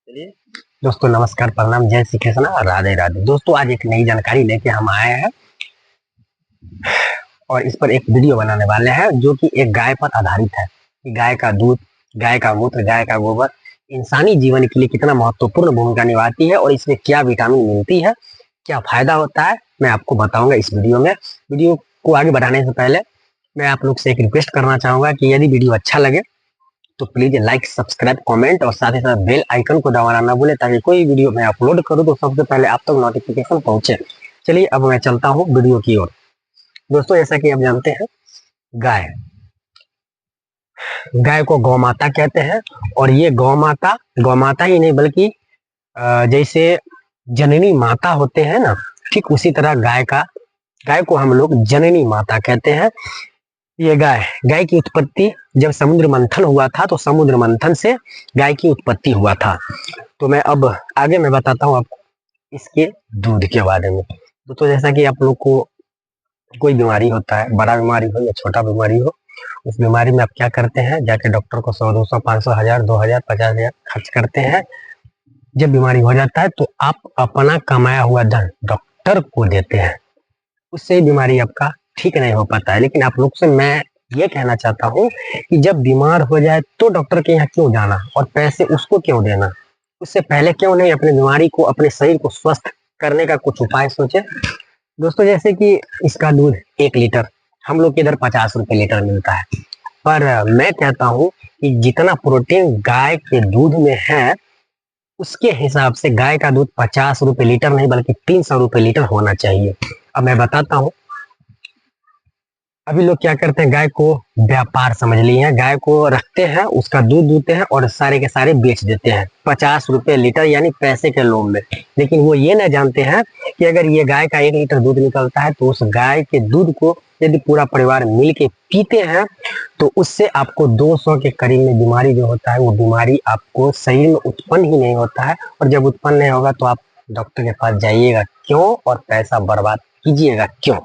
चलिए दोस्तों, नमस्कार, प्रणाम, जय श्री कृष्ण, राधे राधे। दोस्तों, आज एक नई जानकारी लेके हम आए हैं और इस पर एक वीडियो बनाने वाले हैं जो कि एक गाय पर आधारित है कि गाय का दूध, गाय का मूत्र, गाय का गोबर इंसानी जीवन के लिए कितना महत्वपूर्ण भूमिका निभाती है और इसमें क्या विटामिन मिलती है, क्या फायदा होता है, मैं आपको बताऊंगा इस वीडियो में। वीडियो को आगे बढ़ाने से पहले मैं आप लोग से एक रिक्वेस्ट करना चाहूंगा कि यदि वीडियो अच्छा लगे तो प्लीज लाइक, सब्सक्राइब, कमेंट और साथ ही साथ बेल आइकन को दबाना ना भूलें ताकि कोई वीडियो मैं अपलोड करूं तो सबसे पहले आप तक नोटिफिकेशन पहुंचे। चलिए अब मैं चलता हूं वीडियो की ओर। दोस्तों, जैसा कि आप जानते हैं, गाय गाय को गौ माता कहते हैं और ये गौ माता ही नहीं बल्कि जैसे जननी माता होते हैं ना, ठीक उसी तरह गाय को हम लोग जननी माता कहते हैं। ये गाय की उत्पत्ति जब समुद्र मंथन हुआ था तो समुद्र मंथन से गाय की उत्पत्ति हुआ था। तो मैं अब आगे मैं बताता हूँ आपको इसके दूध के बारे में। तो जैसा कि आप लोग को कोई बीमारी होता है, बड़ा बीमारी हो या छोटा बीमारी हो, उस बीमारी में आप क्या करते हैं, जाके डॉक्टर को 100, 200, 500, 1000, 2000, 50,000 खर्च करते हैं। जब बीमारी हो जाता है तो आप अपना कमाया हुआ धन डॉक्टर को देते हैं, उससे बीमारी आपका ठीक नहीं हो पाता है। लेकिन आप लोग से मैं ये कहना चाहता हूँ कि जब बीमार हो जाए तो डॉक्टर के यहाँ क्यों जाना और पैसे उसको क्यों देना, उससे पहले क्यों नहीं अपनी बीमारी को, अपने शरीर को स्वस्थ करने का कुछ उपाय सोचे। दोस्तों, जैसे कि इसका दूध 1 लीटर हम लोग के इधर 50 रुपए लीटर मिलता है, पर मैं कहता हूँ कि जितना प्रोटीन गाय के दूध में है उसके हिसाब से गाय का दूध 50 रुपए लीटर नहीं बल्कि 300 रुपए लीटर होना चाहिए। अब मैं बताता हूँ, अभी लोग क्या करते हैं, गाय को व्यापार समझ लिए हैं, गाय को रखते हैं, उसका दूध दूते हैं और सारे के सारे बेच देते हैं 50 रुपए लीटर यानी पैसे के लोभ में। लेकिन वो ये नहीं जानते हैं कि अगर ये गाय का 1 लीटर दूध निकलता है तो उस गाय के दूध को यदि पूरा परिवार मिल के पीते हैं तो उससे आपको 200 के करीब में बीमारी जो होता है वो बीमारी आपको शरीर में उत्पन्न ही नहीं होता है। और जब उत्पन्न नहीं होगा तो आप डॉक्टर के पास जाइएगा क्यों और पैसा बर्बाद कीजिएगा क्यों।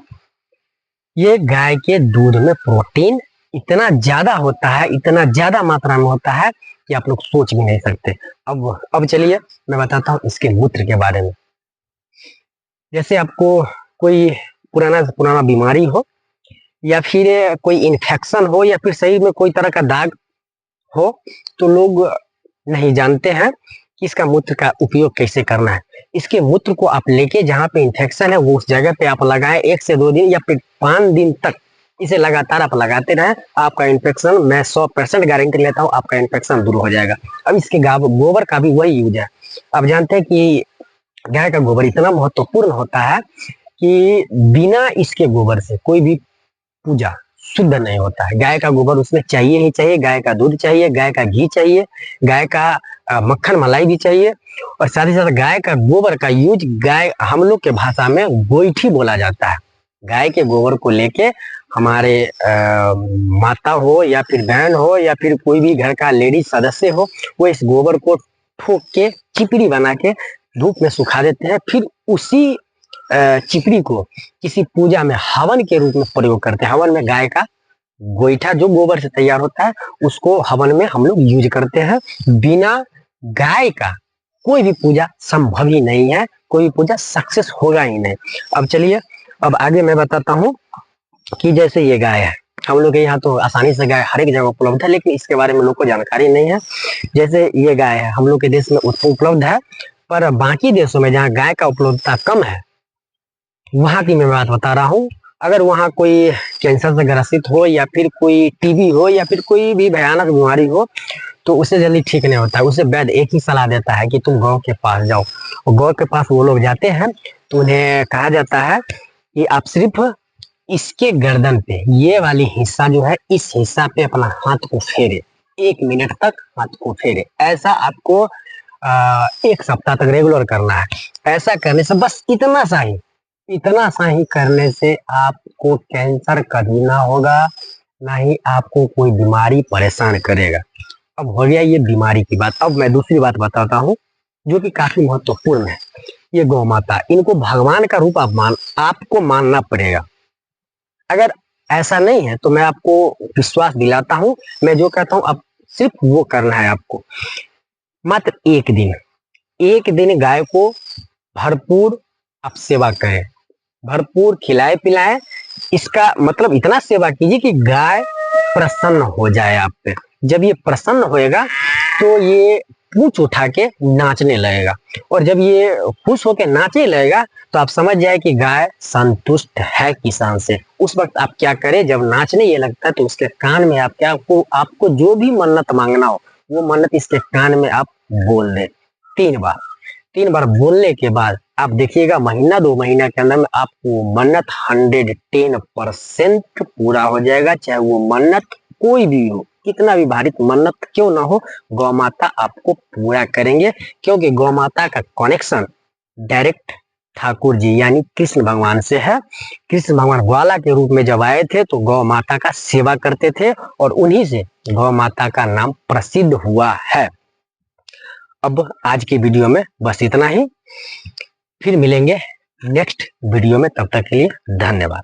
ये गाय के दूध में प्रोटीन इतना ज्यादा होता है, इतना ज्यादा मात्रा में होता है कि आप लोग सोच भी नहीं सकते। अब चलिए मैं बताता हूँ इसके मूत्र के बारे में। जैसे आपको कोई पुराना पुराना बीमारी हो या फिर कोई इन्फेक्शन हो या फिर शरीर में कोई तरह का दाग हो तो लोग नहीं जानते हैं कि इसका मूत्र का उपयोग कैसे करना है। इसके मूत्र को आप लेके जहाँ पे इन्फेक्शन है वो उस जगह पे आप लगाएं, 1 से 2 दिन या फिर 5 दिन तक इसे लगातार आप लगाते रहें, आपका इन्फेक्शन, मैं 100% गारंटी लेता हूँ, आपका इन्फेक्शन दूर हो जाएगा। अब इसके गोबर का भी वही यूज है। आप जानते हैं कि गाय का गोबर इतना महत्वपूर्ण होता है कि बिना इसके गोबर से कोई भी पूजा शुद्ध नहीं होता है। गाय का गोबर उसमें चाहिए ही चाहिए, गाय का दूध चाहिए, गाय का घी चाहिए, गाय का मक्खन मलाई भी चाहिए। और साथ ही साथ गाय का गोबर का यूज, गाय हम लोग के भाषा में गोईठी बोला जाता है। गाय के गोबर को लेके हमारे माता हो या फिर बहन हो या फिर कोई भी घर का लेडीज सदस्य हो, वो इस गोबर को ठोक के चिपड़ी बना के धूप में सुखा देते हैं, फिर उसी चिपड़ी को किसी पूजा में हवन के रूप में प्रयोग करते हैं। हवन में गाय का गोईठा जो गोबर से तैयार होता है उसको हवन में हम लोग यूज करते हैं। बिना गाय का कोई भी पूजा संभव ही नहीं है, कोई भी पूजा सक्सेस होगा ही नहीं। अब चलिए अब आगे मैं बताता हूँ कि जैसे ये गाय है, हम लोग के यहाँ तो आसानी से गाय हर एक जगह उपलब्ध है, लेकिन इसके बारे में लोग को जानकारी नहीं है। जैसे ये गाय है हम लोग के देश में उपलब्ध है, पर बाकी देशों में जहाँ गाय का उपलब्धता कम है वहां की मैं बात बता रहा हूँ। अगर वहां कोई कैंसर से ग्रसित हो या फिर कोई टीबी हो या फिर कोई भी भयानक बीमारी हो तो उसे जल्दी ठीक नहीं होता है। उसे वैद्य एक ही सलाह देता है कि तुम गौ के पास जाओ, और गौ के पास वो लोग जाते हैं तो उन्हें कहा जाता है कि आप सिर्फ इसके गर्दन पे ये वाली हिस्सा जो है इस हिस्सा पे अपना हाथ को फेरे, 1 मिनट तक हाथ को फेरे। ऐसा आपको 1 सप्ताह तक रेगुलर करना है। ऐसा करने से बस इतना सा ही करने से आपको कैंसर कभी ना होगा, ना ही आपको कोई बीमारी परेशान करेगा। अब हो गया ये बीमारी की बात। अब मैं दूसरी बात बताता हूँ जो कि काफी महत्वपूर्ण है। ये गौ माता, इनको भगवान का रूप आपको मानना पड़ेगा। अगर ऐसा नहीं है तो मैं आपको विश्वास दिलाता हूँ, मैं जो कहता हूँ अब सिर्फ वो करना है आपको। मात्र 1 दिन एक दिन गाय को भरपूर आप सेवा करें, भरपूर खिलाए पिलाए, इसका मतलब इतना सेवा कीजिए कि गाय प्रसन्न हो जाए आप पे। जब ये प्रसन्न होएगा तो ये पूंछ उठा के नाचने लगेगा, और जब ये खुश होके नाचने लगेगा तो आप समझ जाए कि गाय संतुष्ट है किसान से। उस वक्त आप क्या करें, जब नाचने ये लगता है तो उसके कान में आप क्या, आपको जो भी मन्नत मांगना हो वो मन्नत इसके कान में आप बोल दें 3 बार। 3 बार बोलने के बाद आप देखिएगा महीना 2 महीना के अंदर में आपको मन्नत 110% पूरा हो जाएगा। चाहे वो मन्नत कोई भी हो, कितना भी भारी मन्नत क्यों ना हो, गौ माता आपको पूरा करेंगे, क्योंकि गौ माता का कनेक्शन डायरेक्ट ठाकुर जी यानी कृष्ण भगवान से है। कृष्ण भगवान ग्वाला के रूप में जब आए थे तो गौ माता का सेवा करते थे, और उन्हीं से गौ माता का नाम प्रसिद्ध हुआ है। अब आज की वीडियो में बस इतना ही, फिर मिलेंगे नेक्स्ट वीडियो में, तब तक के लिए धन्यवाद।